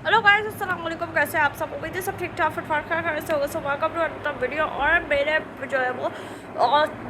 Hello guys, अस्सलाम वालेकुम। कैसे हैं आप सब? उम्मीद है सब ठीक ठाक फिटफाट कैसे होगा। सब वेलकम टू अनदर वीडियो। और मेरे जो है वो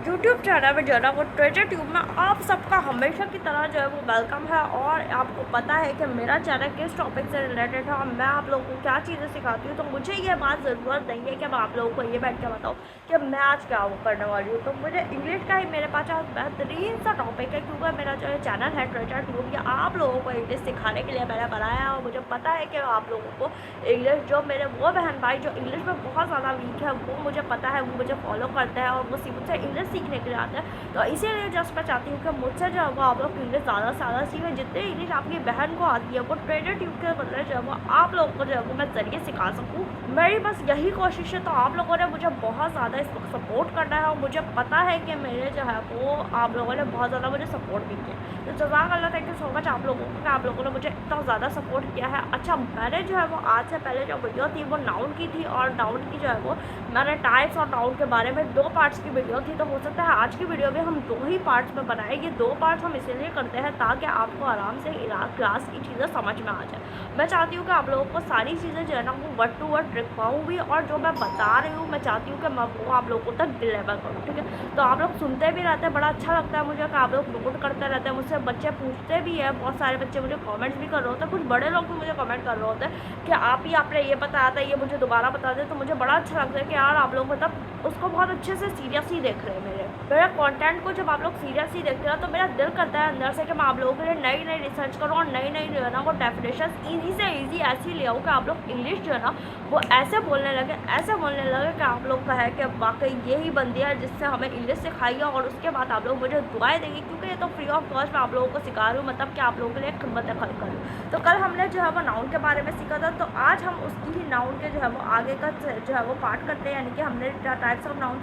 यूट्यूब चैनल में जो है ना वो ट्रेजर ट्यूब में आप सबका हमेशा की तरह जो है वो वेलकम है। और आपको पता है कि मेरा चैनल किस टॉपिक से रिलेटेड है और मैं आप लोगों को क्या चीज़ें सिखाती हूँ। तो मुझे ये बात ज़रूरत नहीं है कि मैं आप लोगों को ये बैठ के बताऊँ कि मैं आज क्या वो करने वाली हूँ। तो मुझे इंग्लिश का ही मेरे पास आज बेहतरीन सा टॉपिक है, क्योंकि मेरा जो है चैनल है ट्रेजर ट्यूब, ये आप लोगों को इंग्लिश सिखाने के लिए मैंने बनाया है। और मुझे पता है कि आप लोगों को इंग्लिश, जो मेरे वो बहन भाई जो इंग्लिश में बहुत ज़्यादा वीक है, वो मुझे पता है, वो मुझे फॉलो करते हैं और वो मुझसे इंग्लिश सीखने के लिए आते हैं। तो इसीलिए जस्ट मैं चाहती हूँ कि मुझसे जो है वो आप लोग इंग्लिश ज़्यादा से ज़्यादा सीखें। जितने इंग्लिश आपकी बहन को आती है वो ट्रेजर ट्यूब के बदले जो है वो आप लोगों को जो है वो मैं ज़रिए सिखा सकूँ। मेरी बस यही कोशिश है। तो आप लोगों ने मुझे बहुत ज़्यादा इस वक्त सपोर्ट करना है और मुझे पता है कि मेरे जो है वो आप लोगों ने बहुत ज़्यादा मुझे सपोर्ट भी किया। तो जज़ाक अल्लाह, थैंक यू सो मच आप लोगों को कि आप लोगों ने मुझे इतना ज़्यादा सपोर्ट किया है। अच्छा, मैंने जो है वो आज से पहले जो वीडियो थी वो नाउन की थी, और नाउन की जो है वो मैंने टाइप्स और नाउन के बारे में 2 पार्ट्स की वीडियो थी। तो हो सकता है आज की वीडियो में हम 2 ही पार्ट्स में बनाएंगे। 2 पार्ट्स हम इसीलिए करते हैं ताकि आपको आराम से क्लास की चीज़ें समझ में आ जाए। मैं चाहती हूँ कि आप लोगों को सारी चीज़ें जो है ना वो वर्ड टू वर्ड लिख पाऊँ भी, और जो मैं बता रही हूँ मैं चाहती हूँ कि मैं वो आप लोगों तक डिलीवर करूँ। ठीक है, तो आप लोग सुनते भी रहते हैं, बड़ा अच्छा लगता है मुझे कि आप लोग नोट करते रहते हैं। मुझसे बच्चे पूछते भी है, बहुत सारे बच्चे मुझे कमेंट्स भी कर रहे होते हैं, कुछ बड़े लोग भी मुझे कमेंट कर रहे होते हैं कि आपने ये बताया था, ये मुझे दोबारा बता दें। तो मुझे बड़ा अच्छा लगता है कि यार आप लोग मतलब उसको बहुत अच्छे से सीरियसली देख रहे हैं। मेरे कंटेंट को जब आप लोग सीरियसली देखते हैं तो मेरा दिल करता है अंदर से कि मैं आप लोगों के लिए नई नई रिसर्च करूँ और नई नई जो है ना वो डेफिनेशन ईजी से ईजी ऐसी ले आऊँ कि आप लोग इंग्लिश जो है ना वो ऐसे बोलने लगे कि आप लोग का है कि वाकई यही बंदी है जिससे हमें इंग्लिश सिखाई है। और उसके बाद आप लोग मुझे दुआएं देंगे, क्योंकि ये तो फ्री ऑफ कॉस्ट मैं आप लोगों को सिखा रही हूँ, मतलब कि आप लोगों के लिए खिदमत खल करूँ। तो कल हमने जो है वो नाउन के बारे में सीखा था, तो आज हम उसकी ही नाउन के जो है वो आगे का जो है वो पार्ट करते हैं। यानी कि हमने टाइप्स ऑफ नाउन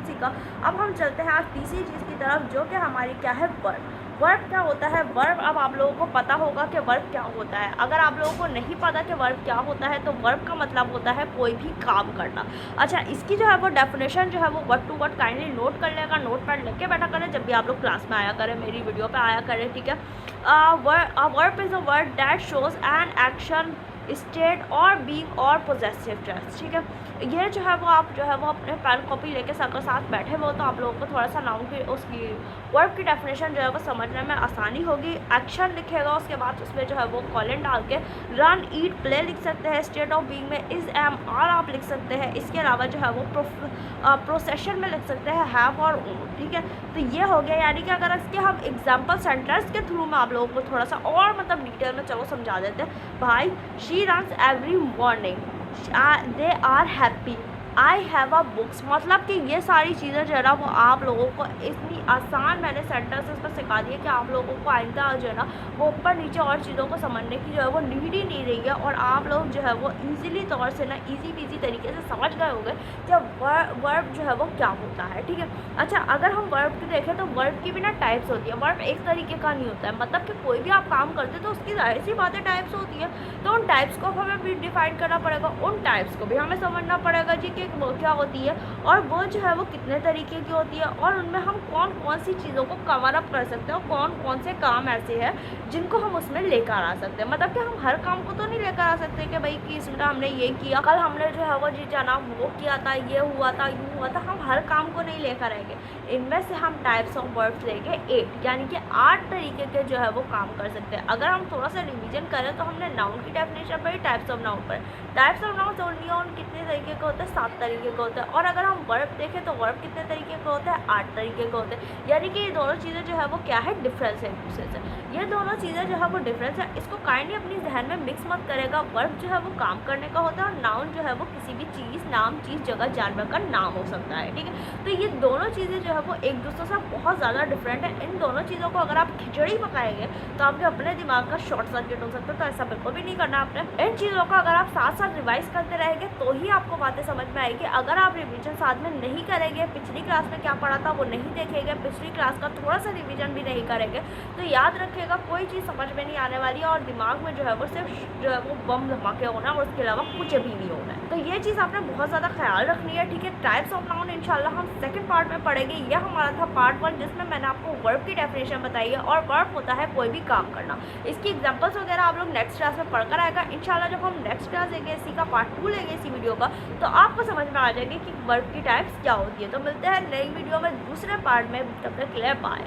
सीखा। अब हम चलते हैं आज तीसरी चीज़ की तरफ, जो कि हमारी क्या है, वर्ब। वर्ब क्या होता है? वर्ब, अब आप लोगों को पता होगा कि वर्ब क्या होता है। अगर आप लोगों को नहीं पता कि वर्ब क्या होता है, तो वर्ब का मतलब होता है कोई भी काम करना। अच्छा, इसकी जो है वो डेफिनेशन जो है वो word to word kindly note कर लेगा, नोट पैड लेके बैठा करें जब भी आप लोग क्लास में आया करें, मेरी वीडियो पे आया करें। ठीक है, verb is a word that shows an action, state और बीइंग और पोजेसिव टेंस। ठीक है, ये जो है वो आप जो है वो अपने पेन कॉपी लेके सबके साथ बैठे हुए हो, तो आप लोगों को थोड़ा सा नाउन की उसकी वर्ब की डेफिनेशन जो है वो समझने में आसानी होगी। एक्शन लिखेगा, उसके बाद उसमें जो है वो कॉलन डाल के रन, ईट, प्ले लिख सकते हैं। स्टेट ऑफ बीइंग में इज़, एम, आर आप लिख सकते हैं। इसके अलावा जो है वो प्रोसेशन में लिख सकते हैं हैव और ओन। ठीक है, तो ये हो गया। यानी कि अगर इसके हम एग्जाम्पल सेंटेंस के थ्रू में आप लोगों को थोड़ा सा और मतलब डिटेल में चलो समझा देते हैं। भाई, she runs every morning, they are happy, I have a books. मतलब कि ये सारी चीज़ें जो है ना वो आप लोगों को इतनी आसान मैंने सेंटेंसेस पर सिखा दी है कि आप लोगों को आइंदा जो है ना वो ऊपर नीचे और चीज़ों को समझने की जो है वो नीड ही नहीं रही है। और आप लोग जो है वो ईजीली तौर से ना ईजी पीजी तरीके से समझ गए होंगे कि वर्ब जो है वो क्या होता है। ठीक है, अच्छा, अगर हम वर्ब की देखें तो वर्ब की भी ना टाइप्स होती है। वर्ब एक तरीके का नहीं होता है, मतलब कि कोई भी आप काम करते तो उसकी जाहिर सी बातें टाइप्स होती है। तो उन टाइप्स को हमें भी डिफाइन करना पड़ेगा, उन टाइप्स को भी हमें समझना पड़ेगा जी कि वो क्या होती है और वो जो है वो कितने तरीके की होती है, और उनमें हम कौन कौन सी चीज़ों को कवर अप कर सकते हैं और कौन कौन से काम ऐसे हैं जिनको हम उसमें लेकर आ सकते हैं। मतलब कि हम हर काम को तो नहीं लेकर आ सकते कि भाई कि इसमें हमने ये किया, कल हमने जो है वो जी जनाब वो किया था, ये हुआ था, यूँ हुआ था। हम हर काम को नहीं लेकर आएंगे। इनमें से हम टाइप्स ऑफ वर्ड्स लेंगे 8, यानी कि 8 तरीके के जो है वो काम कर सकते हैं। अगर हम थोड़ा सा रिवीजन करें तो हमने नाउन की डेफिनेशन पर, टाइप्स ऑफ नाउन पर, types of noun only on कितने तरीके के होते हैं? 7 तरीके के होते हैं। और अगर हम वर्ब देखें तो वर्ब कितने तरीके के होते हैं? 8 तरीके के होते हैं। यानी कि ये दोनों चीज़ें जो है वो क्या है, डिफरेंस है एक दूसरे से। ये दोनों चीज़ें जो है वो डिफरेंस है, इसको काइंडली अपनी जहन में मिक्स मत करेगा। वर्ब जो है वो काम करने का होता है और नाउन जो है वो किसी भी चीज़, नाम, चीज़, जगह, जानवर का नाम हो सकता है। ठीक है, तो ये दोनों चीज़ें जो है वो एक दूसरे से बहुत ज़्यादा डिफरेंट है। इन दोनों चीज़ों को अगर आप खिचड़ी पकाएंगे तो आपके अपने दिमाग का शॉर्ट सर्किट हो सकता है। तो ऐसा बिल्कुल भी नहीं करना आपने। इन चीज़ों को अगर आप साथ साथ रिवाइज करते रहेंगे तो ही आपको बातें समझ में आएगी। अगर आप रिवीजन साथ में नहीं करेंगे, पिछली क्लास में क्या पढ़ा था वो नहीं देखेंगे, पिछली क्लास का थोड़ा सा रिवीजन भी नहीं करेंगे, तो याद रखिएगा कोई चीज़ समझ में नहीं आने वाली है और दिमाग में जो है आपको सिर्फ जो है वो बम धमाके होना है और उसके अलावा कुछ भी नहीं होना है। तो ये चीज़ आपने बहुत ज़्यादा ख्याल रखनी है, ठीक है। टाइप्स ऑफ नाउन इंशाल्लाह हम सेकंड पार्ट में पढ़ेंगे। ये हमारा था पार्ट 1 जिसमें मैंने आपको वर्ब की डेफिनेशन बताई है, और वर्ब होता है कोई भी काम करना। इसकी एग्जांपल्स वगैरह आप लोग नेक्स्ट क्लास में पढ़कर आएगा इंशाल्लाह। जब हम नेक्स्ट क्लास लेंगे इसी का पार्ट 2 लेंगे इसी वीडियो का, तो आपको समझ में आ जाएगी कि वर्ब की टाइप्स क्या होती है। तो मिलते हैं नई वीडियो में दूसरे पार्ट में, तब तक के लिए बाय।